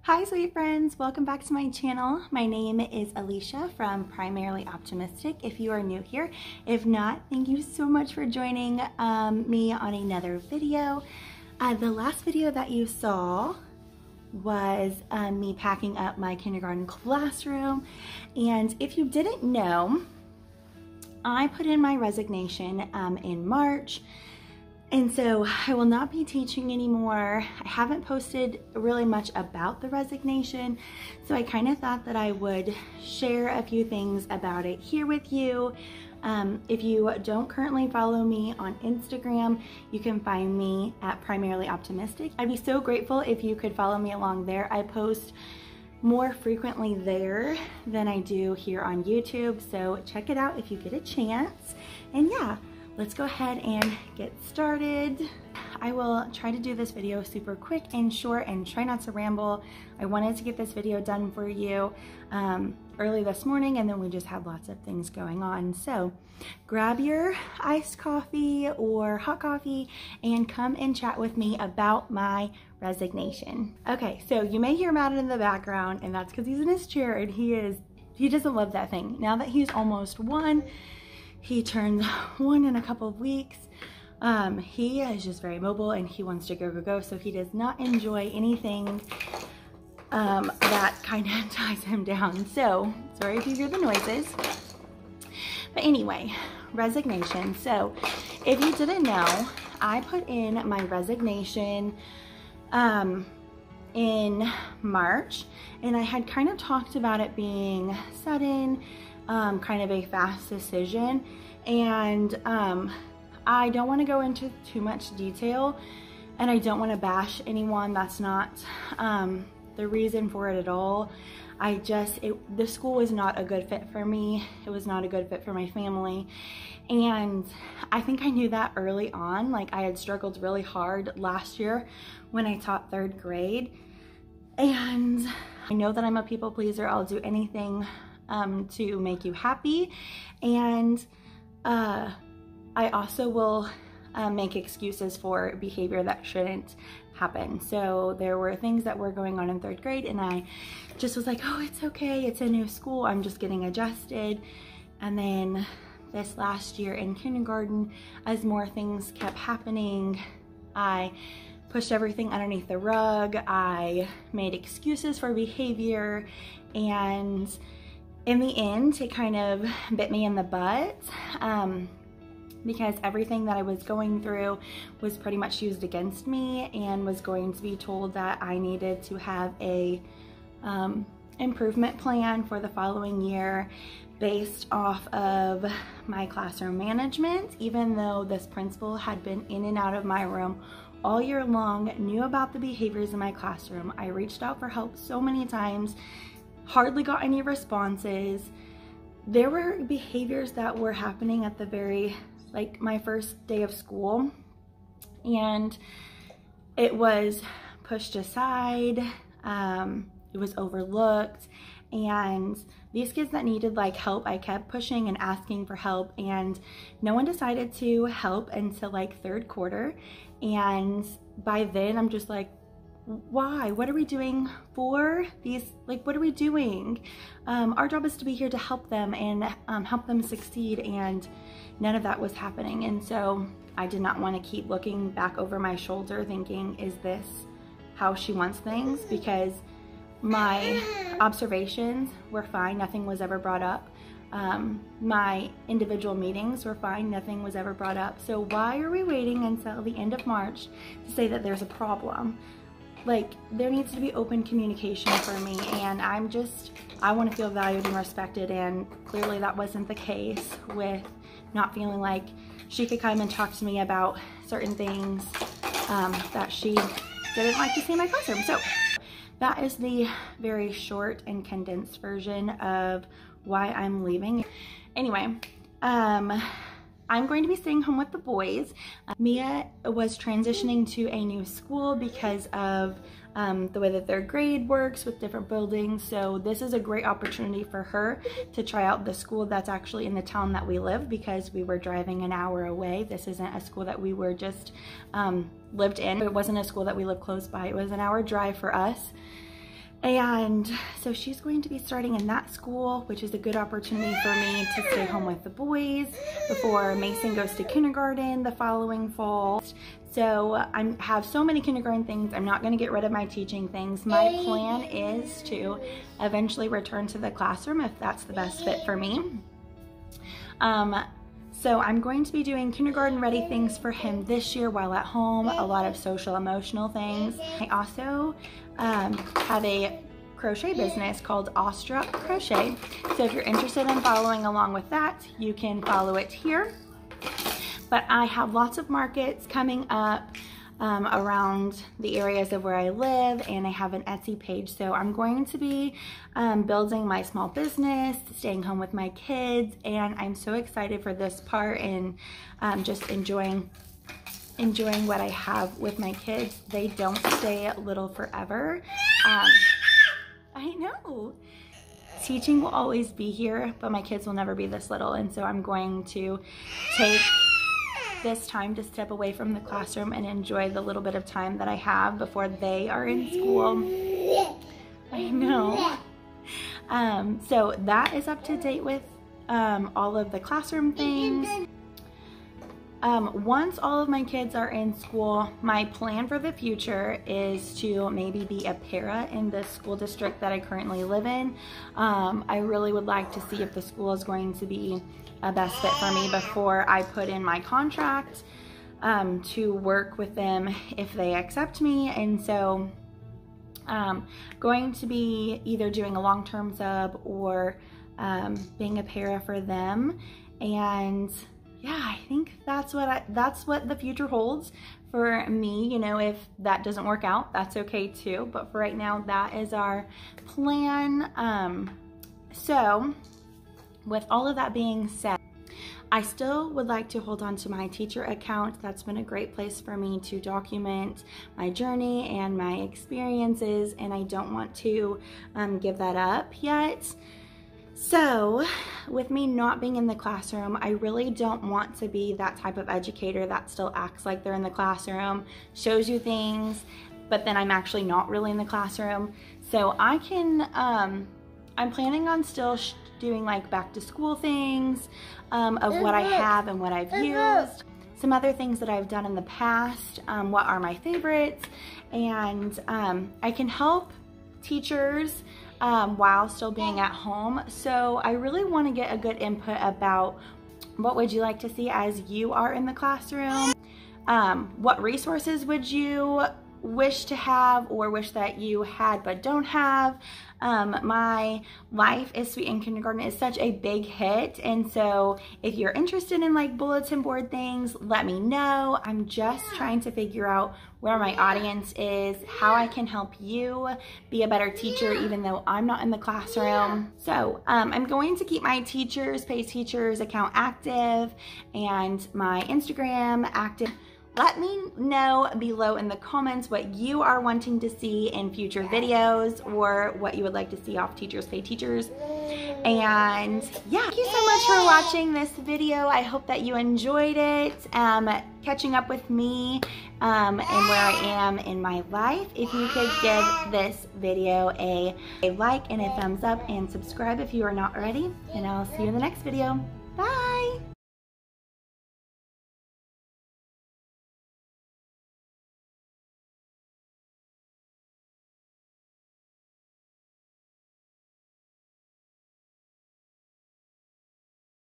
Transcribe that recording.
Hi sweet friends, welcome back to my channel. My name is Alicia from Primarily Optimistic if you are new here. If not, thank you so much for joining me on another video. The last video that you saw was me packing up my kindergarten classroom, and if you didn't know, I put in my resignation in March. And so I will not be teaching anymore. I haven't posted really much about the resignation, so I kind of thought that I would share a few things about it here with you. If you don't currently follow me on Instagram, you can find me at Primarily Optimistic. I'd be so grateful if you could follow me along there. I post more frequently there than I do here on YouTube, so check it out if you get a chance. And yeah, let's go ahead and get started. I will try to do this video super quick and short and try not to ramble. I wanted to get this video done for you early this morning, and then we just had lots of things going on. So grab your iced coffee or hot coffee and come and chat with me about my resignation. Okay, so you may hear Matt in the background, and that's because he's in his chair and he doesn't love that thing. Now that he's almost one, he turned one in a couple of weeks. He is just very mobile and he wants to go, so he does not enjoy anything that kind of ties him down. So sorry if you hear the noises. But anyway, resignation. So if you didn't know, I put in my resignation in March, and I had kind of talked about it being sudden, kind of a fast decision, and I don't want to go into too much detail, and I don't want to bash anyone. That's not the reason for it at all. The school was not a good fit for me. It was not a good fit for my family, and I think I knew that early on. Like, I had struggled really hard last year when I taught third grade, and I know that I'm a people pleaser. I'll do anything to make you happy, and I also will make excuses for behavior that shouldn't happen. So there were things that were going on in third grade, and I just was like, oh, it's okay, it's a new school, I'm just getting adjusted. And then this last year in kindergarten, as more things kept happening, I pushed everything underneath the rug. I made excuses for behavior, and in the end, it kind of bit me in the butt because everything that I was going through was pretty much used against me, and was going to be told that I needed to have a improvement plan for the following year based off of my classroom management. Even though this principal had been in and out of my room all year long, knew about the behaviors in my classroom. I reached out for help so many times, hardly got any responses. There were behaviors that were happening at my first day of school, and it was pushed aside, it was overlooked, and these kids that needed help, I kept pushing and asking for help, and no one decided to help until third quarter. And by then I'm just like, why? What are we doing for these? What are we doing? Our job is to be here to help them and help them succeed, and none of that was happening. And so I did not want to keep looking back over my shoulder thinking, is this how she wants things? Because my observations were fine, nothing was ever brought up. My individual meetings were fine, nothing was ever brought up. So why are we waiting until the end of March to say that there's a problem? There needs to be open communication for me, and I want to feel valued and respected, and clearly that wasn't the case, with not feeling like she could come and talk to me about certain things that she didn't like to see in my classroom. So that is the very short and condensed version of why I'm leaving. Anyway, I'm going to be staying home with the boys. Mia was transitioning to a new school because of the way that their grade works with different buildings. So this is a great opportunity for her to try out the school that's actually in the town that we live, because we were driving an hour away. This isn't a school that we were just lived in. It wasn't a school that we lived close by. It was an hour drive for us. And so she's going to be starting in that school, which is a good opportunity for me to stay home with the boys before Mason goes to kindergarten the following fall. So I have so many kindergarten things. I'm not going to get rid of my teaching things. My plan is to eventually return to the classroom if that's the best fit for me. So I'm going to be doing kindergarten ready things for him this year while at home, a lot of social emotional things. I also have a crochet business called Awestruck Crochet. So if you're interested in following along with that, you can follow it here. But I have lots of markets coming up around the areas of where I live, and I have an Etsy page. So I'm going to be building my small business, staying home with my kids, and I'm so excited for this part and just enjoying what I have with my kids. They don't stay little forever. I know. Teaching will always be here, but my kids will never be this little, and so I'm going to take this time to step away from the classroom and enjoy the little bit of time that I have before they are in school. I know. So that is up to date with all of the classroom things. Once all of my kids are in school, my plan for the future is to maybe be a para in the school district that I currently live in. I really would like to see if the school is going to be a best fit for me before I put in my contract to work with them if they accept me. And so going to be either doing a long-term sub or being a para for them. And yeah, I think that's what the future holds for me. You know, if that doesn't work out, that's okay too. But for right now, that is our plan. So with all of that being said, I still would like to hold on to my teacher account. That's been a great place for me to document my journey and my experiences, and I don't want to give that up yet. So with me not being in the classroom, I really don't want to be that type of educator that still acts like they're in the classroom, shows you things, but then I'm actually not really in the classroom. So I can, I'm planning on still doing like back to school things of what I have and what I've used, some other things that I've done in the past, what are my favorites, and I can help teachers while still being at home. So I really want to get a good input about what would you like to see as you are in the classroom? What resources would you wish to have or wish that you had but don't have? My Life is Sweet in Kindergarten is such a big hit, and so if you're interested in like bulletin board things, let me know. I'm just trying to figure out where my audience is, how I can help you be a better teacher even though I'm not in the classroom. So I'm going to keep my Pay Teachers account active and my Instagram active. Let me know below in the comments what you are wanting to see in future videos or what you would like to see off Teachers Pay Teachers. And yeah, thank you so much for watching this video. I hope that you enjoyed it, catching up with me and where I am in my life. If you could give this video a like and a thumbs up and subscribe if you are not already, and I'll see you in the next video. Bye!